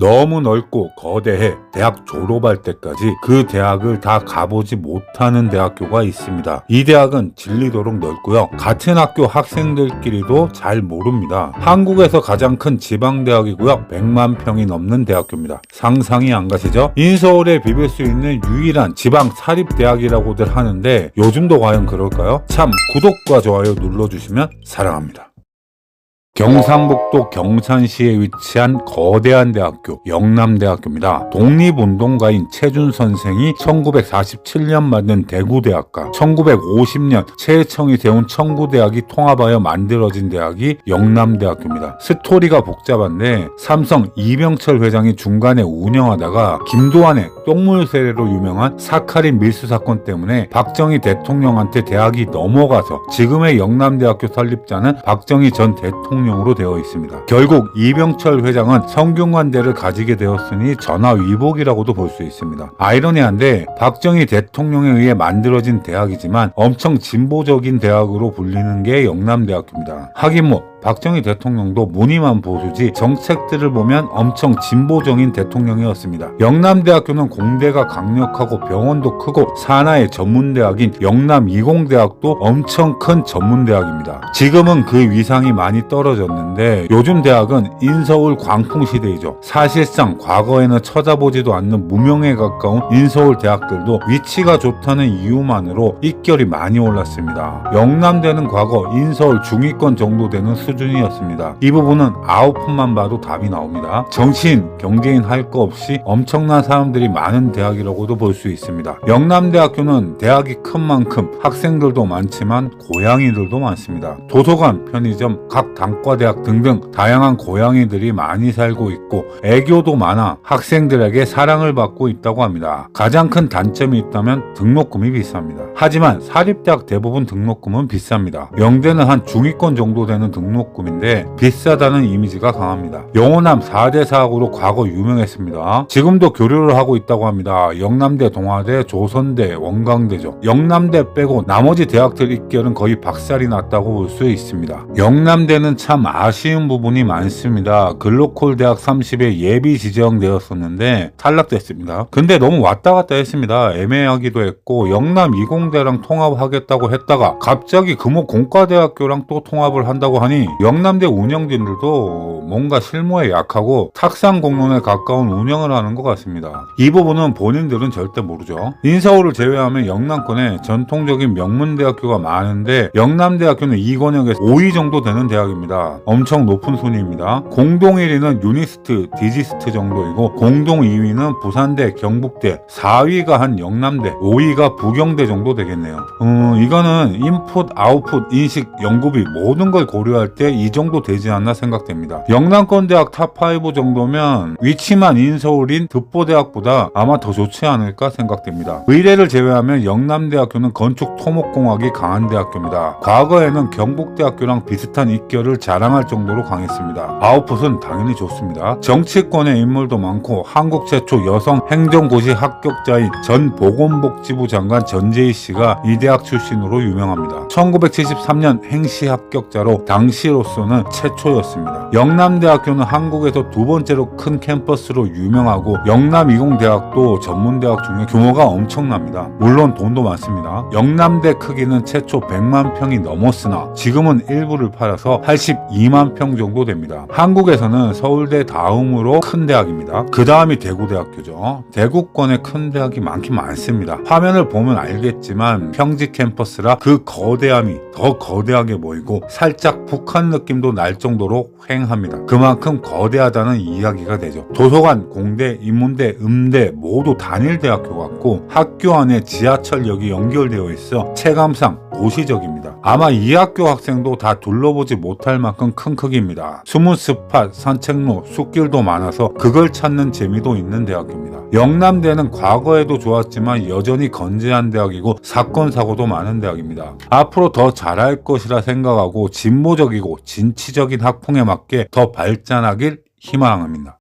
너무 넓고 거대해 대학 졸업할 때까지 그 대학을 다 가보지 못하는 대학교가 있습니다. 이 대학은 질리도록 넓고요. 같은 학교 학생들끼리도 잘 모릅니다. 한국에서 가장 큰 지방대학이고요. 100만 평이 넘는 대학교입니다. 상상이 안 가시죠? 인서울에 비빌 수 있는 유일한 지방 사립대학이라고들 하는데 요즘도 과연 그럴까요? 참 구독과 좋아요 눌러주시면 사랑합니다. 경상북도 경산시에 위치한 거대한 대학교 영남대학교입니다. 독립운동가인 최준 선생이 1947년 만든 대구대학과 1950년 최혜청이 세운 청구대학이 통합하여 만들어진 대학이 영남대학교입니다. 스토리가 복잡한데 삼성 이병철 회장이 중간에 운영하다가 김도환의 똥물 세례로 유명한 사카린 밀수 사건 때문에 박정희 대통령한테 대학이 넘어가서 지금의 영남대학교 설립자는 박정희 전 대통령으로 되어 있습니다. 결국 이병철 회장은 성균관대를 가지게 되었으니 전화위복이라고도 볼 수 있습니다. 아이러니한데 박정희 대통령에 의해 만들어진 대학이지만 엄청 진보적인 대학으로 불리는 게 영남대학교입니다. 하긴 박정희 대통령도 무늬만 보수지 정책들을 보면 엄청 진보적인 대통령이었습니다. 영남대학교는 공대가 강력하고 병원도 크고 산하의 전문대학인 영남이공대학도 엄청 큰 전문대학입니다. 지금은 그 위상이 많이 떨어졌는데 요즘 대학은 인서울 광풍시대이죠. 사실상 과거에는 쳐다보지도 않는 무명에 가까운 인서울 대학들도 위치가 좋다는 이유만으로 입결이 많이 올랐습니다. 영남대는 과거 인서울 중위권 정도 되는 수준이었습니다. 이 부분은 아웃풋만 봐도 답이 나옵니다. 정치인, 경제인 할 거 없이 엄청난 사람들이 많은 대학이라고도 볼 수 있습니다. 영남대학교는 대학이 큰 만큼 학생들도 많지만 고양이들도 많습니다. 도서관, 편의점, 각 단과대학 등등 다양한 고양이들이 많이 살고 있고 애교도 많아 학생들에게 사랑을 받고 있다고 합니다. 가장 큰 단점이 있다면 등록금이 비쌉니다. 하지만 사립대학 대부분 등록금은 비쌉니다. 영대는 한 중위권 정도 되는 등록금인데 비싸다는 이미지가 강합니다. 영호남 4대 사학으로 과거 유명했습니다. 지금도 교류를 하고 있다고 합니다. 영남대, 동아대, 조선대, 원광대죠. 영남대 빼고 나머지 대학들 입결은 거의 박살이 났다고 볼 수 있습니다. 영남대는 참 아쉬운 부분이 많습니다. 글로콜 대학 30에 예비 지정되었었는데 탈락됐습니다. 근데 너무 왔다 갔다 했습니다. 애매하기도 했고 영남 이공대랑 통합하겠다고 했다가 갑자기 금호 공과대학교랑 또 통합을 한다고 하니 영남대 운영진들도 뭔가 실무에 약하고 탁상 공론에 가까운 운영을 하는 것 같습니다. 이 부분은 본인들은 절대 모르죠. 인서울을 제외하면 영남권에 전통적인 명문대학교가 많은데 영남대학교는 이 권역에서 5위 정도 되는 대학입니다. 엄청 높은 순위입니다. 공동 1위는 유니스트, 디지스트 정도이고 공동 2위는 부산대, 경북대, 4위가 한 영남대, 5위가 부경대 정도 되겠네요. 이거는 인풋, 아웃풋, 인식, 연구비 모든 걸 고려할 때 이 정도 되지 않나 생각됩니다. 영남권 대학 탑5 정도면 위치만 인서울인 득보대학보다 아마 더 좋지 않을까 생각됩니다. 의대를 제외하면 영남대학교는 건축 토목공학이 강한 대학교입니다. 과거에는 경북대학교랑 비슷한 입결을 자랑할 정도로 강했습니다. 아웃풋은 당연히 좋습니다. 정치권의 인물도 많고 한국 최초 여성 행정고시 합격자인 전 보건복지부 장관 전재희 씨가 이 대학 출신으로 유명합니다. 1973년 행시 합격자로 당시로서는 최초였습니다. 영남대학교는 한국에서 두 번째로 큰 캠퍼스로 유명하고 영남이공대학도 전문대학 중에 규모가 엄청납니다. 물론 돈도 많습니다. 영남대 크기는 최초 100만 평이 넘었으나 지금은 일부를 팔아서 82만 평 정도 됩니다. 한국에서는 서울대 다음으로 큰 대학입니다. 그 다음이 대구대학교죠. 대구권에 큰 대학이 많긴 많습니다. 화면을 보면 알겠지만 평지 캠퍼스라 그 거대함이 더 거대하게 보이고 살짝 북한 느낌도 날 정도로 휑합니다. 그만큼 거대하다는 이야기가 되죠. 도서관, 공대, 인문대, 음대 모두 단일 대학교 같고 학교 안에 지하철역이 연결되어 있어 체감상 도시적입니다. 아마 이 학교 학생도 다 둘러보지 못할 만큼 큰 크기입니다. 숨은 스팟, 산책로, 숲길도 많아서 그걸 찾는 재미도 있는 대학교입니다. 영남대는 과거에도 좋았지만 여전히 건재한 대학이고 사건 사고도 많은 대학입니다. 앞으로 더 잘할 것이라 생각하고 진보적이고 진취적인 학풍에 맞게 더 발전하길 희망합니다.